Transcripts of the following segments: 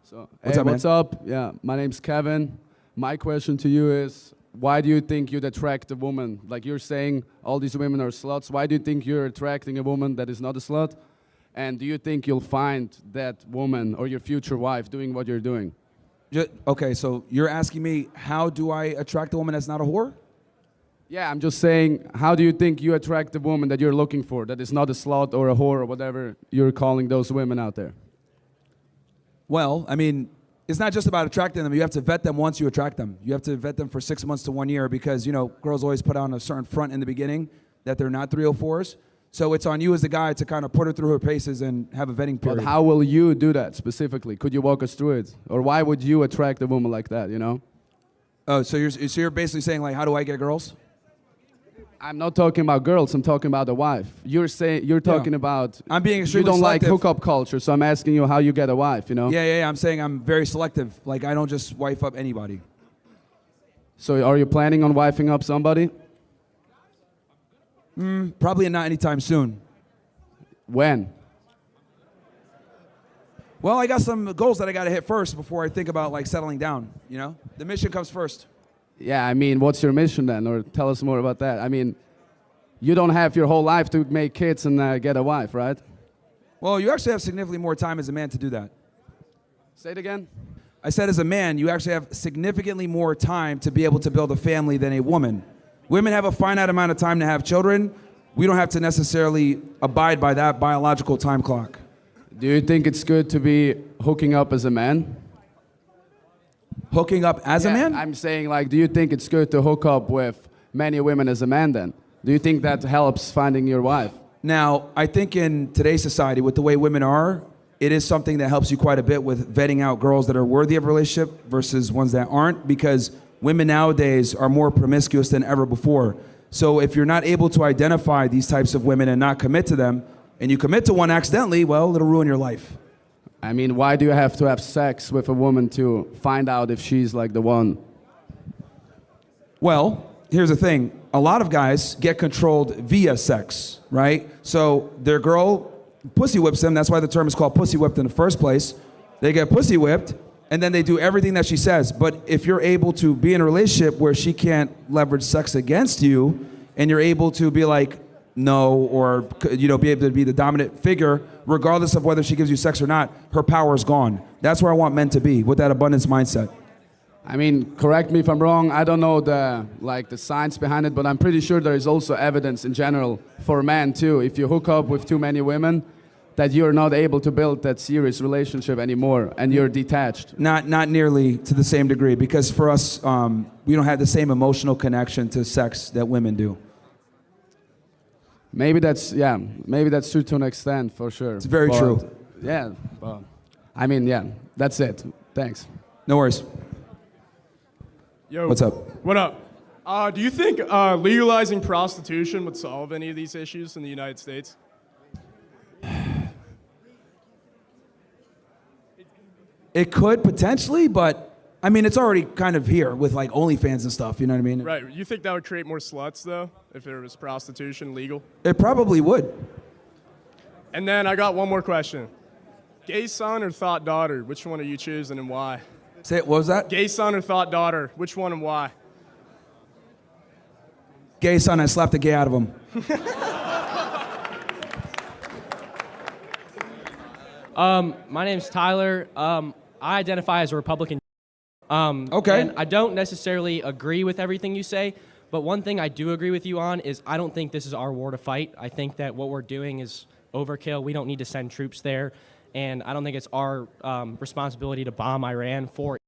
So, What's hey, up, man? what's up? Yeah, my name's Kevin. My question to you is, why do you think you'd attract a woman? Like you're saying all these women are sluts. Why do you think you're attracting a woman that is not a slut? And do you think you'll find that woman or your future wife doing what you're doing? Okay, so you're asking me, how do I attract a woman that's not a whore? Yeah, I'm just saying, how do you think you attract the woman that you're looking for, that is not a slut or a whore or whatever you're calling those women out there? Well, I mean, it's not just about attracting them. You have to vet them once you attract them. You have to vet them for 6 months to 1 year because, you know, girls always put on a certain front in the beginning that they're not 304s. So it's on you as the guy to kind of put her through her paces and have a vetting period. But how will you do that specifically? Could you walk us through it? Or why would you attract a woman like that, you know? Oh, so you're basically saying, like, how do I get girls? I'm not talking about girls, I'm talking about a wife. You're talking about I'm being you extremely don't selective. like hookup culture, so I'm asking you how you get a wife, you know? Yeah. I'm saying I'm very selective. Like, I don't just wife up anybody. So are you planning on wifing up somebody? Probably not anytime soon. When? Well, I got some goals that I got to hit first before I think about, like, settling down, you know? The mission comes first. Yeah, I mean, what's your mission then? Or tell us more about that. I mean, you don't have your whole life to make kids and get a wife, right? Well, you actually have significantly more time as a man to do that. Say it again. I said as a man, you actually have significantly more time to be able to build a family than a woman. Women have a finite amount of time to have children. We don't have to necessarily abide by that biological time clock. Do you think it's good to be hooking up as a man? Hooking up as a man? I'm saying, like, do you think it's good to hook up with many women as a man then? Do you think that helps finding your wife? Now, I think in today's society, with the way women are, it is something that helps you quite a bit with vetting out girls that are worthy of a relationship versus ones that aren't, because women nowadays are more promiscuous than ever before. So if you're not able to identify these types of women and not commit to them, and you commit to one accidentally, well, it'll ruin your life. I mean, why do you have to have sex with a woman to find out if she's like the one? Well, here's the thing. A lot of guys get controlled via sex, right? So their girl pussy whips them. That's why the term is called pussy whipped in the first place. They get pussy whipped, and then they do everything that she says. But if you're able to be in a relationship where she can't leverage sex against you, and you're able to be like, no, or, you know, be able to be the dominant figure, regardless of whether she gives you sex or not, her power is gone. That's where I want men to be, with that abundance mindset. I mean, correct me if I'm wrong, I don't know the science behind it, but I'm pretty sure there is also evidence in general for men too. If you hook up with too many women, that you're not able to build that serious relationship anymore, and you're detached. Not nearly to the same degree, because for us, we don't have the same emotional connection to sex that women do. Maybe that's true to an extent, for sure. It's very true. Yeah, but, I mean, yeah, that's it. Thanks. No worries. Yo. What's up? What up? Do you think legalizing prostitution would solve any of these issues in the United States? It could potentially, but I mean, it's already kind of here with like OnlyFans and stuff, you know what I mean? Right. You think that would create more sluts, though, if there was prostitution legal? It probably would. And then I got one more question. Gay son or thought daughter? Which one are you choosing and why? Say it, what was that? Gay son or thought daughter? Which one and why? Gay son, I slapped the gay out of him. My name's Tyler. I identify as a Republican. Okay. And I don't necessarily agree with everything you say, but one thing I do agree with you on is I don't think this is our war to fight. I think that what we're doing is overkill. We don't need to send troops there, and I don't think it's our responsibility to bomb Iran for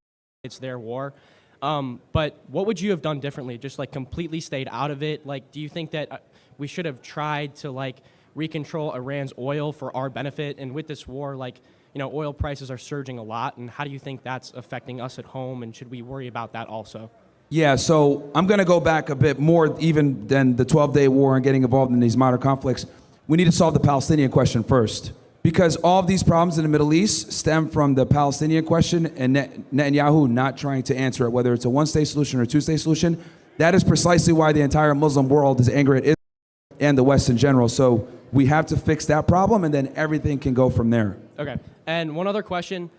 it's their war. But what would you have done differently? Just like completely stayed out of it? Like, do you think that we should have tried to like recontrol Iran's oil for our benefit? And with this war, like, you know, oil prices are surging a lot, and how do you think that's affecting us at home, and should we worry about that also? Yeah, so I'm going to go back a bit more even than the 12-day war and getting involved in these modern conflicts. We need to solve the Palestinian question first, because all of these problems in the Middle East stem from the Palestinian question and Netanyahu not trying to answer it, whether it's a one-state solution or a two-state solution. That is precisely why the entire Muslim world is angry at Israel and the West in general. So we have to fix that problem, and then everything can go from there. Okay. And one other question.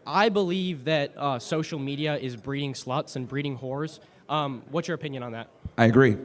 I believe that social media is breeding sluts and breeding whores. What's your opinion on that? I agree.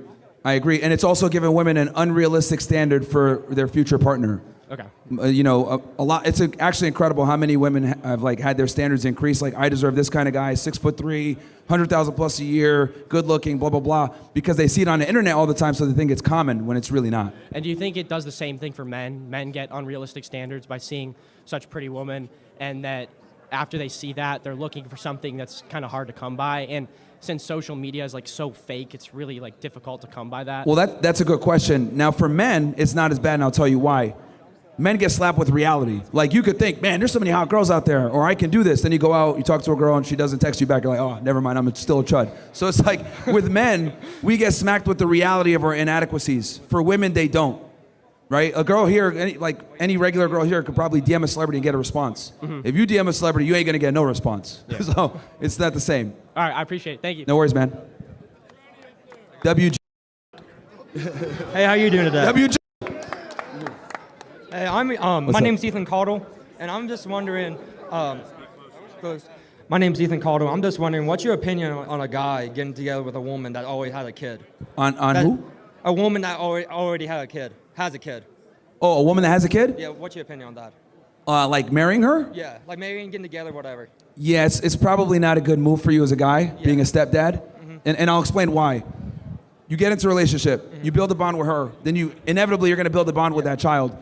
And it's also giving women an unrealistic standard for their future partner. Okay. A lot. It's actually incredible how many women have like had their standards increased. Like, I deserve this kind of guy, 6'3", 100,000 plus a year, good looking, blah blah blah, because they see it on the internet all the time, so they think it's common when it's really not. And do you think it does the same thing for men? Men get unrealistic standards by seeing such pretty women, and that after they see that, they're looking for something that's kind of hard to come by. And since social media is like so fake, it's really like difficult to come by that. Well, that's a good question. Now, for men, it's not as bad, and I'll tell you why. Men get slapped with reality. Like, you could think, man, there's so many hot girls out there, or I can do this. Then you go out, you talk to a girl, and she doesn't text you back. You're like, oh, never mind, I'm still a chud. So it's like, with men, we get smacked with the reality of our inadequacies. For women, they don't, right? A girl here, any regular girl here could probably DM a celebrity and get a response. Mm-hmm. If you DM a celebrity, you ain't gonna get no response. Yeah. So it's not the same. All right, I appreciate it. Thank you. No worries, man. WG. Hey, how you doing today? WG. Hey, my name's Ethan Caudle, and I'm just wondering, my name's Ethan Caudle. I'm just wondering, what's your opinion on a guy getting together with a woman that already had a kid? On who? A woman that already had a kid, has a kid. Oh, a woman that has a kid? Yeah, what's your opinion on that? Like marrying her? Yeah, like marrying, getting together, whatever. Yeah, it's probably not a good move for you as a guy, being a stepdad. Mm-hmm. And I'll explain why. You get into a relationship, you build a bond with her, then inevitably you're gonna build a bond with that child.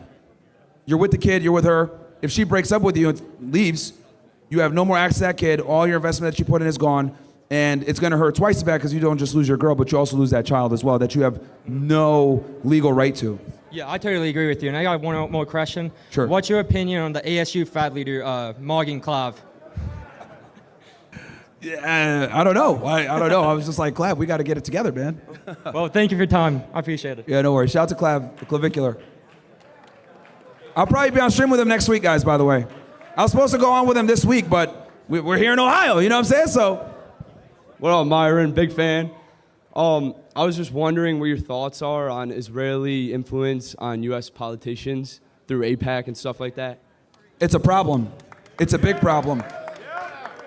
You're with the kid, you're with her. If she breaks up with you and leaves, you have no more access to that kid, all your investment that you put in is gone, and it's gonna hurt twice as bad because you don't just lose your girl, but you also lose that child as well that you have no legal right to. Yeah, I totally agree with you. And I got one more question. Sure. What's your opinion on the ASU fat leader, Morgan Clav? Yeah, I don't know. I don't know. I was just like, Clav, we got to get it together, man. Well, thank you for your time. I appreciate it. Yeah, no worries. Shout out to Clav, the clavicular. I'll probably be on stream with him next week, guys, by the way. I was supposed to go on with him this week, but we're here in Ohio, you know what I'm saying? So, What up, Myron? Big fan. I was just wondering what your thoughts are on Israeli influence on U.S. politicians through AIPAC and stuff like that. it's a problem. It's a big problem.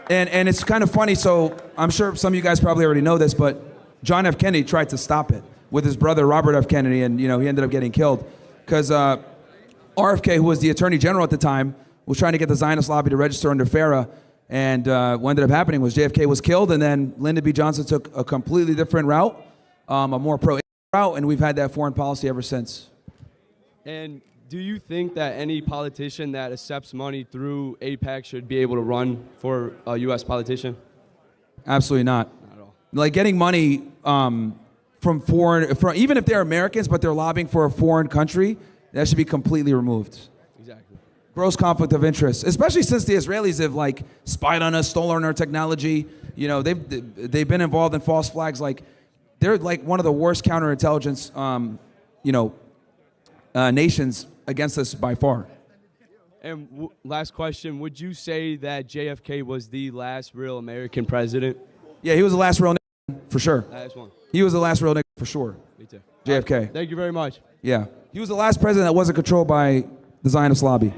And it's kind of funny, so I'm sure some of you guys probably already know this, but John F. Kennedy tried to stop it with his brother Robert F. Kennedy, and he ended up getting killed. Because RFK, who was the attorney general at the time, was trying to get the Zionist lobby to register under FARA, and what ended up happening was JFK was killed, and then Lyndon B. Johnson took a completely different route, a more pro route, and we've had that foreign policy ever since. And do you think that any politician that accepts money through AIPAC should be able to run for a U.S. politician? Absolutely not. Not at all. Like getting money from even if they're Americans, but they're lobbying for a foreign country, that should be completely removed. Exactly. Gross conflict of interest, especially since the Israelis have like spied on us, stolen our technology. They've been involved in false flags. Like they're like one of the worst counterintelligence, nations against us by far. And last question, would you say that JFK was the last real American president? Yeah, he was the last real nigga, for sure. Last one. He was the last real nigga, for sure. Me too. JFK. Thank you very much. Yeah. He was the last president that wasn't controlled by the Zionist lobby.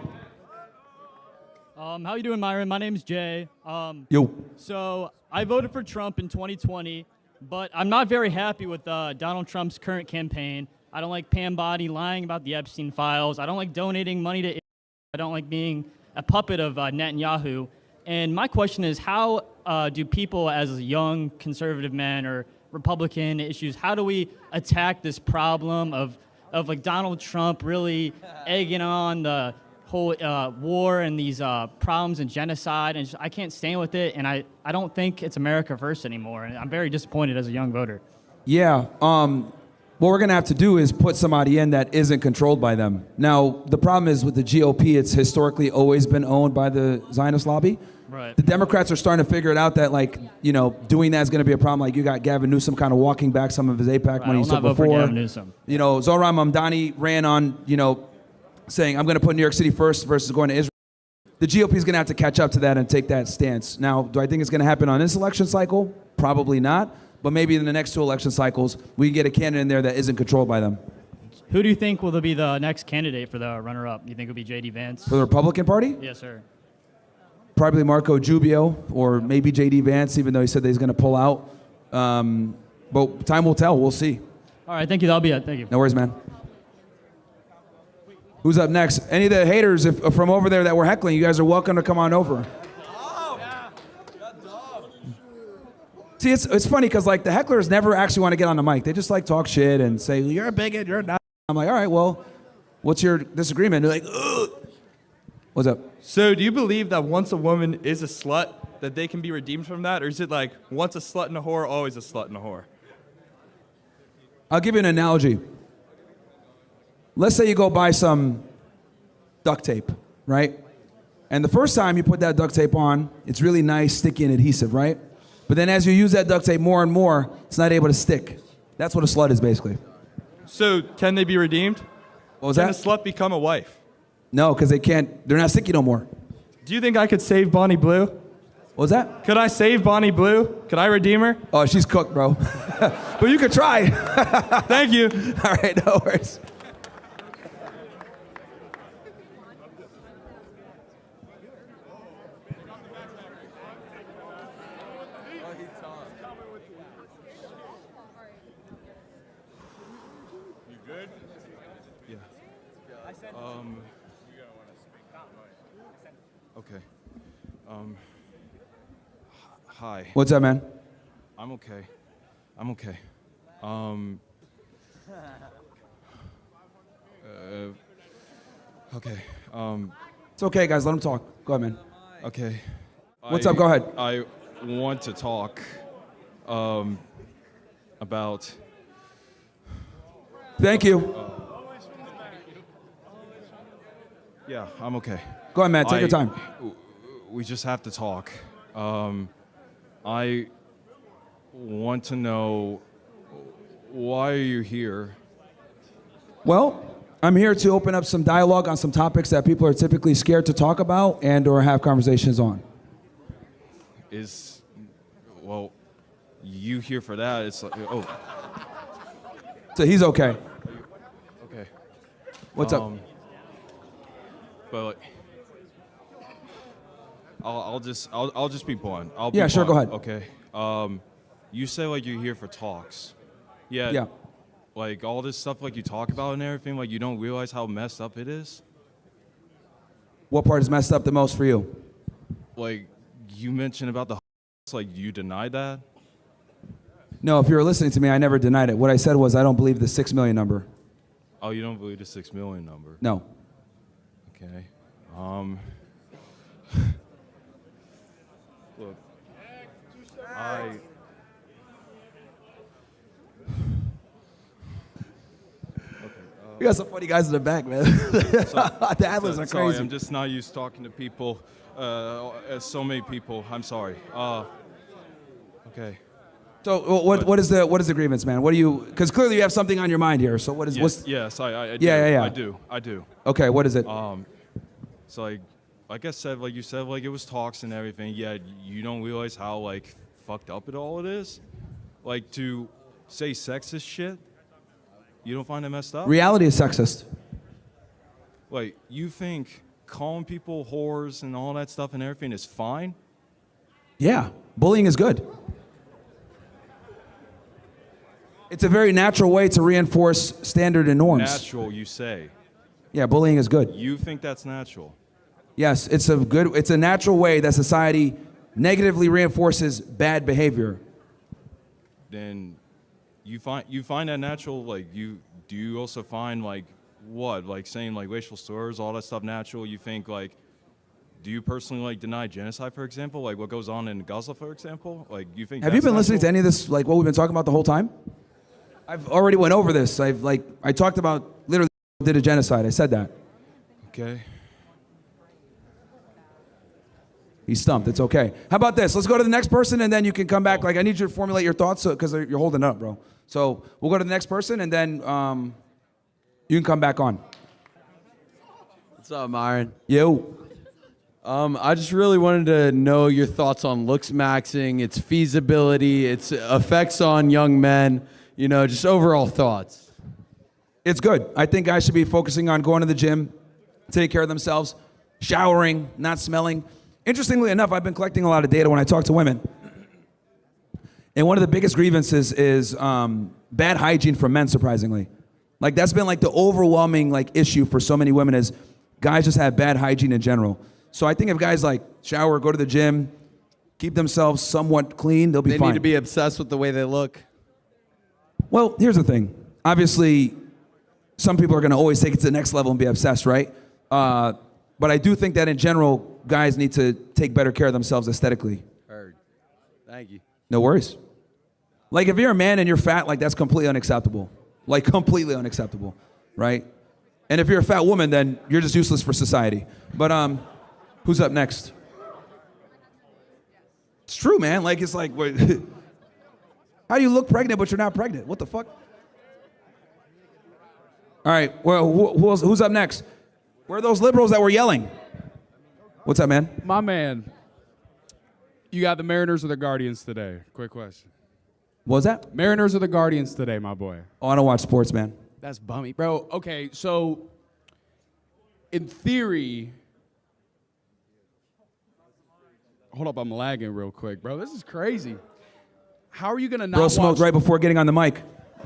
How you doing, Myron? My name's Jay. Yo. So I voted for Trump in 2020, but I'm not very happy with Donald Trump's current campaign. I don't like Pam Bondi lying about the Epstein files. I don't like donating money to Israel. I don't like being a puppet of Netanyahu. And my question is, how do people as young conservative men or Republican issues, how do we attack this problem of like Donald Trump really egging on the whole war and these problems and genocide? And I can't stand with it, and I don't think it's America first anymore. And I'm very disappointed as a young voter. Yeah. What we're going to have to do is put somebody in that isn't controlled by them. Now, the problem is with the GOP, it's historically always been owned by the Zionist lobby. Right. The Democrats are starting to figure it out that, doing that is going to be a problem. Like, you got Gavin Newsom kind of walking back some of his AIPAC money he took before. Gavin Newsom. Zohran Mamdani ran on, saying, I'm going to put New York City first versus going to Israel. The GOP is going to have to catch up to that and take that stance. Now, do I think it's going to happen on this election cycle? Probably not. But maybe in the next two election cycles, we can get a candidate in there that isn't controlled by them. Who do you think will be the next candidate for the runner-up? You think it'll be J.D. Vance? For the Republican Party? Yes, sir. probably Marco Jubio or maybe JD Vance, even though he said that he's going to pull out. But time will tell. We'll see. All right, thank you. That'll be it. Thank you. No worries, man. Who's up next? Any of the haters from over there that were heckling, you guys are welcome to come on over. See, it's funny because like the hecklers never actually want to get on the mic. They just like talk shit and say, you're a bigot, you're not. I'm like, all right, well, what's your disagreement? They're like, ugh. What's up? So do you believe that once a woman is a slut, that they can be redeemed from that? Or is it like once a slut and a whore, always a slut and a whore? I'll give you an analogy. Let's say you go buy some duct tape, right? And the first time you put that duct tape on, it's really nice, sticky, and adhesive, right? But then as you use that duct tape more and more, it's not able to stick. That's what a slut is, basically. So can they be redeemed? What was Can that? a slut become a wife? No, because they're not sticky no more. Do you think I could save Bonnie Blue? What was that? Could I save Bonnie Blue? Could I redeem her? Oh, she's cooked, bro. But you could try. Thank you. All right, no worries. Okay. Hi. What's up, man? I'm okay. I'm okay. Okay. It's okay, guys. Let him talk. Go ahead, man. Okay. What's up? Go ahead. I want to talk about. Thank you. Yeah, I'm okay. Go ahead, man. Take your time. We just have to talk. I want to know, why are you here? Well, I'm here to open up some dialogue on some topics that people are typically scared to talk about and or have conversations on. Well, you here for that? It's like, oh. So he's okay. Okay. What's up? But like, I'll just be blunt. Yeah, sure, go ahead. Okay. You say like you're here for talks. Yeah. Like all this stuff like you talk about and everything, like you don't realize how messed up it is. What part is messed up the most for you? Like you mentioned about the like you denied that. No, if you were listening to me, I never denied it. What I said was I don't believe the 6 million number. Oh, you don't believe the 6 million number? No. Okay. Look, You got some funny guys in the back, man. The Adlers are sorry, crazy. I'm just not used to talking to people, so many people. I'm sorry. Okay. So what is the grievance, man? What do you? Because clearly you have something on your mind here. So what is? Yes, I do. Yeah. I do. Okay, what is it? So like I said, like you said, like it was talks and everything. Yeah, you don't realize how like fucked up it all it is. Like to say sexist shit. You don't find it messed up? Reality is sexist. Like you think calling people whores and all that stuff and everything is fine? Yeah, bullying is good. It's a very natural way to reinforce standard and norms. Natural, you say. Yeah, bullying is good. You think that's natural? Yes, it's a natural way that society negatively reinforces bad behavior. Then you find that natural, like do you also find like what? Like saying like racial slurs, all that stuff natural? You think like, do you personally like deny genocide, for example? Like what goes on in Gaza, for example? Like you think Have you been listening to any of this, like what we've been talking about the whole time? I've already went over this. I talked about literally did a genocide. I said that. Okay. He's stumped. It's okay. How about this? Let's go to the next person, and then you can come back. Like I need you to formulate your thoughts because you're holding up, bro. So we'll go to the next person, and then you can come back on. What's up, Myron? Yo. I just really wanted to know your thoughts on looks maxing, its feasibility, its effects on young men, just overall thoughts. It's good. I think guys should be focusing on going to the gym, taking care of themselves, showering, not smelling. Interestingly enough, I've been collecting a lot of data when I talk to women. And one of the biggest grievances is bad hygiene from men, surprisingly. Like that's been like the overwhelming like issue for so many women is guys just have bad hygiene in general. So I think if guys like shower, go to the gym, keep themselves somewhat clean, they'll be fine. They need to be obsessed with the way they look. Well, here's the thing. Obviously, some people are going to always take it to the next level and be obsessed, right? But I do think that in general, guys need to take better care of themselves aesthetically. Heard. Thank you. No worries. Like if you're a man and you're fat, like that's completely unacceptable. Like completely unacceptable, right? And if you're a fat woman, then you're just useless for society. But who's up next? It's true, man. Like it's like, wait, how do you look pregnant but you're not pregnant? What the fuck? All right, well, who's up next? Where are those liberals that were yelling? What's up, man? My man, you got the Mariners or the Guardians today? Quick question. What was that? Mariners or the Guardians today, my boy? Oh, I don't watch sports, man. That's bummy. Bro, okay, so in theory, hold up, I'm lagging real quick, bro. This is crazy. How are you going to not Bro smoked right before getting on the mic.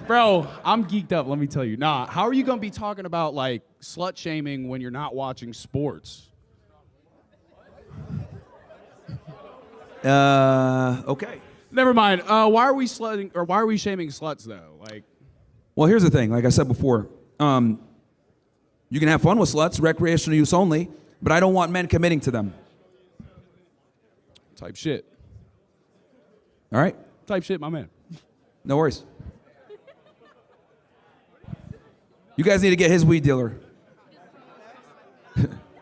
Bro, I'm geeked up, let me tell you. Nah, how are you going to be talking about, like, slut-shaming when you're not watching sports? Okay. Never mind. Why are we slutting, or why are we shaming sluts, though? Like, Well, here's the thing. Like I said before, you can have fun with sluts, recreational use only, but I don't want men committing to them. type shit. All right? Type shit, my man. No worries. You guys need to get his weed dealer.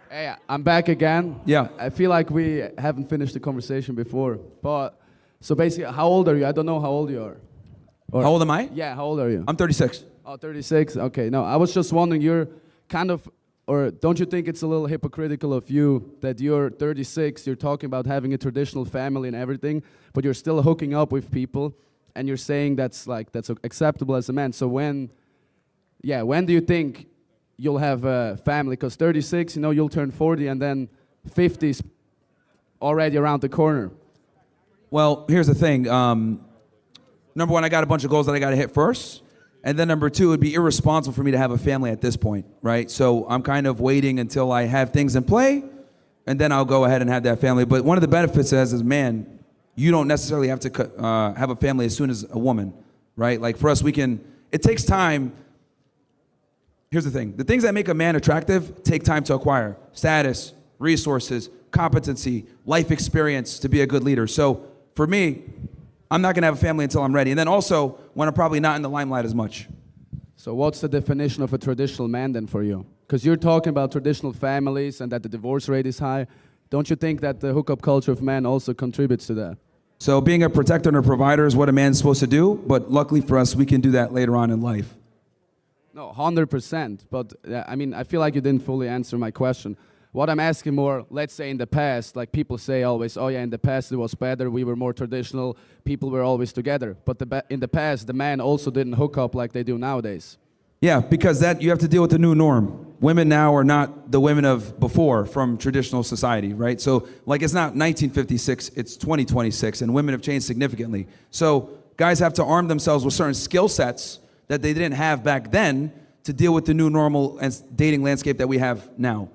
Hey, I'm back again. Yeah. I feel like we haven't finished the conversation before. But, so basically, how old are you? I don't know how old you are. Or, How old am I? Yeah, how old are you? I'm 36. Oh, 36? Okay, no, I was just wondering, you're kind of, or don't you think it's a little hypocritical of you that you're 36, you're talking about having a traditional family and everything, but you're still hooking up with people, and you're saying that's acceptable as a man. So when do you think you'll have a family? Because 36, you'll turn 40, and then 50's already around the corner. Well, here's the thing. Number one, I got a bunch of goals that I got to hit first. And then number two, it'd be irresponsible for me to have a family at this point, right? So I'm kind of waiting until I have things in play, and then I'll go ahead and have that family. But one of the benefits is man, you don't necessarily have to have a family as soon as a woman, right? Like for us, it takes time. Here's the thing. The things that make a man attractive take time to acquire. Status, resources, competency, life experience to be a good leader. So for me, I'm not going to have a family until I'm ready. And then also when I'm probably not in the limelight as much. So what's the definition of a traditional man then for you? Because you're talking about traditional families and that the divorce rate is high. Don't you think that the hookup culture of men also contributes to that? So being a protector and a provider is what a man's supposed to do. But luckily for us, we can do that later on in life. No, 100%. But I feel like you didn't fully answer my question. What I'm asking more, let's say in the past, like people say always, oh yeah, in the past it was better, we were more traditional, people were always together. But in the past, the man also didn't hook up like they do nowadays. Yeah, because you have to deal with the new norm. Women now are not the women of before from traditional society, right? So like it's not 1956, it's 2026, and women have changed significantly. So guys have to arm themselves with certain skill sets that they didn't have back then to deal with the new normal and dating landscape that we have now.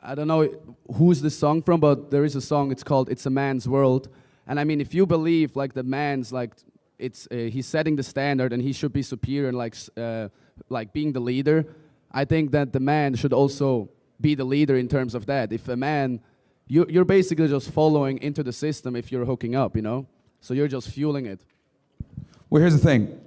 I don't know who's this song from, but there is a song, it's called It's a Man's World. And I mean, if you believe like the man's like, he's setting the standard and he should be superior and like being the leader, I think that the man should also be the leader in terms of that. If a man, you're basically just following into the system if you're hooking up, So you're just fueling it. Well, here's the thing.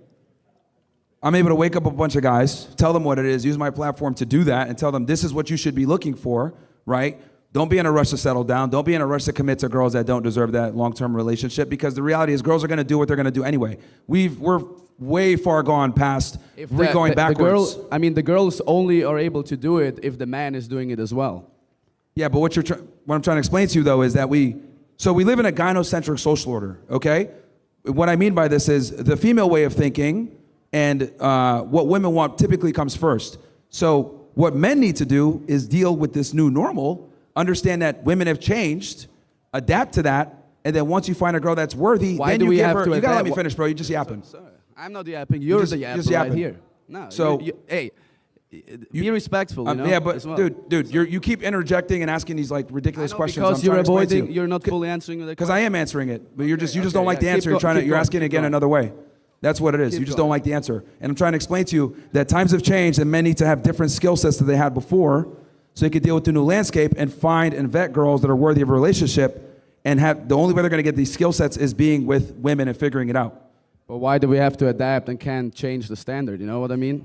I'm able to wake up a bunch of guys, tell them what it is, use my platform to do that, and tell them this is what you should be looking for, right? Don't be in a rush to settle down. Don't be in a rush to commit to girls that don't deserve that long-term relationship, because the reality is girls are going to do what they're going to do anyway. We're way far gone past going backwards. The girls only are able to do it if the man is doing it as well. Yeah, but what I'm trying to explain to you, though, is that we live in a gynocentric social order, okay? What I mean by this is the female way of thinking and what women want typically comes first. So what men need to do is deal with this new normal, understand that women have changed, adapt to that, and then once you find a girl that's worthy, Why then do you we give have her. to You gotta let adapt? me finish, bro. You just yapping. Sorry. I'm not yapping. You're just- the you're yapper just right yapping. here. No. So- hey, be respectful. You know, Yeah, but as well. dude, you keep interjecting and asking these like ridiculous I know, questions. because I'm you're trying to explain to avoiding. you. You're not fully answering the Because I am answering it, but you just don't like the yeah, answer. keep You're going, asking keep again going. another way. That's what it is. Keep You just going. don't like the answer. And I'm trying to explain to you that times have changed and men need to have different skill sets that they had before so they can deal with the new landscape and find and vet girls that are worthy of a relationship, and have the only way they're going to get these skill sets is being with women and figuring it out. But why do we have to adapt and can't change the standard? You know what I mean?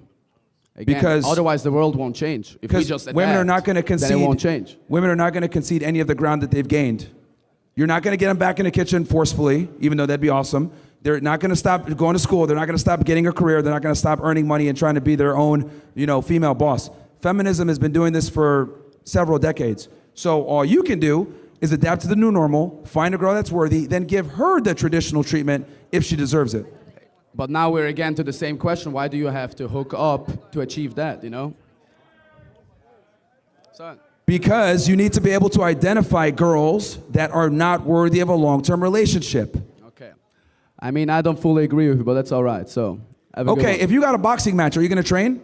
Again, Because- otherwise the world won't change. If we Because just adapt, women are not going to concede. then it won't change. Women are not going to concede any of the ground that they've gained. You're not going to get them back in the kitchen forcefully, even though that'd be awesome. They're not going to stop going to school. They're not going to stop getting a career. They're not going to stop earning money and trying to be their own, female boss. Feminism has been doing this for several decades. So all you can do is adapt to the new normal, find a girl that's worthy, then give her the traditional treatment if she deserves it. But now we're again to the same question. Why do you have to hook up to achieve that, you know? So, Because you need to be able to identify girls that are not worthy of a long-term relationship. okay. I mean, I don't fully agree with you, but that's all right. So, have a good Okay, one. if you got a boxing match, are you going to train?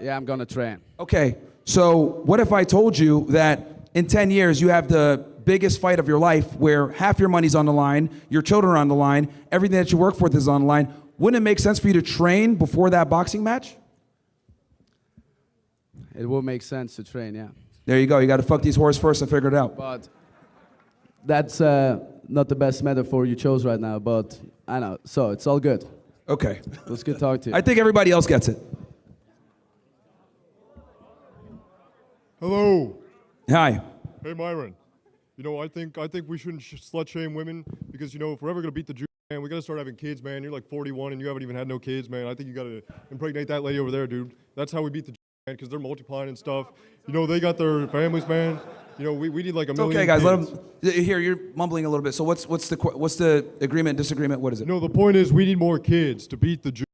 Yeah, I'm gonna train. Okay, so what if I told you that in 10 years you have the biggest fight of your life where half your money's on the line, your children are on the line, everything that you work for is on the line? Wouldn't it make sense for you to train before that boxing match? It will make sense to train, yeah. There you go. You got to fuck these whores first and figure it out. But that's not the best metaphor you chose right now, but I know. So it's all good. Okay. It was good talking to you. I think everybody else gets it. Hello. Hi. Hey, Myron. I think we shouldn't slut shame women because, if we're ever going to beat the Jew, man, we got to start having kids, man. You're like 41 and you haven't even had no kids, man. I think you got to impregnate that lady over there, dude. That's how we beat the Jew, man, because they're multiplying and stuff. They got their families, man. We need like a million Okay, guys, kids. let them. Here, you're mumbling a little bit. So what's the agreement, disagreement? What is it? No, the point is we need more kids to beat the Jews.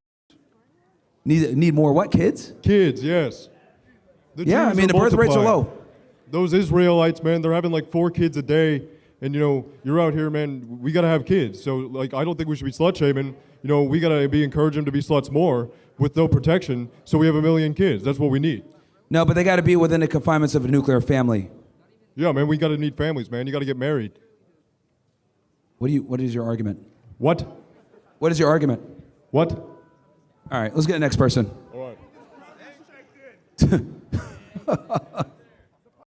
Need more what, kids? Kids, yes. The Yeah, Jews the birth rates are multiplying. low. Those Israelites, man, they're having like 4 kids a day. And, you're out here, man, we got to have kids. So, like, I don't think we should be slut shaming. We got to be encouraging them to be sluts more with no protection so we have a million kids. That's what we need. No, but they got to be within the confinements of a nuclear family. Yeah, man, we got to need families, man. You got to get married. What is your argument? What? What is your argument? What? All right, let's get the next person. All right.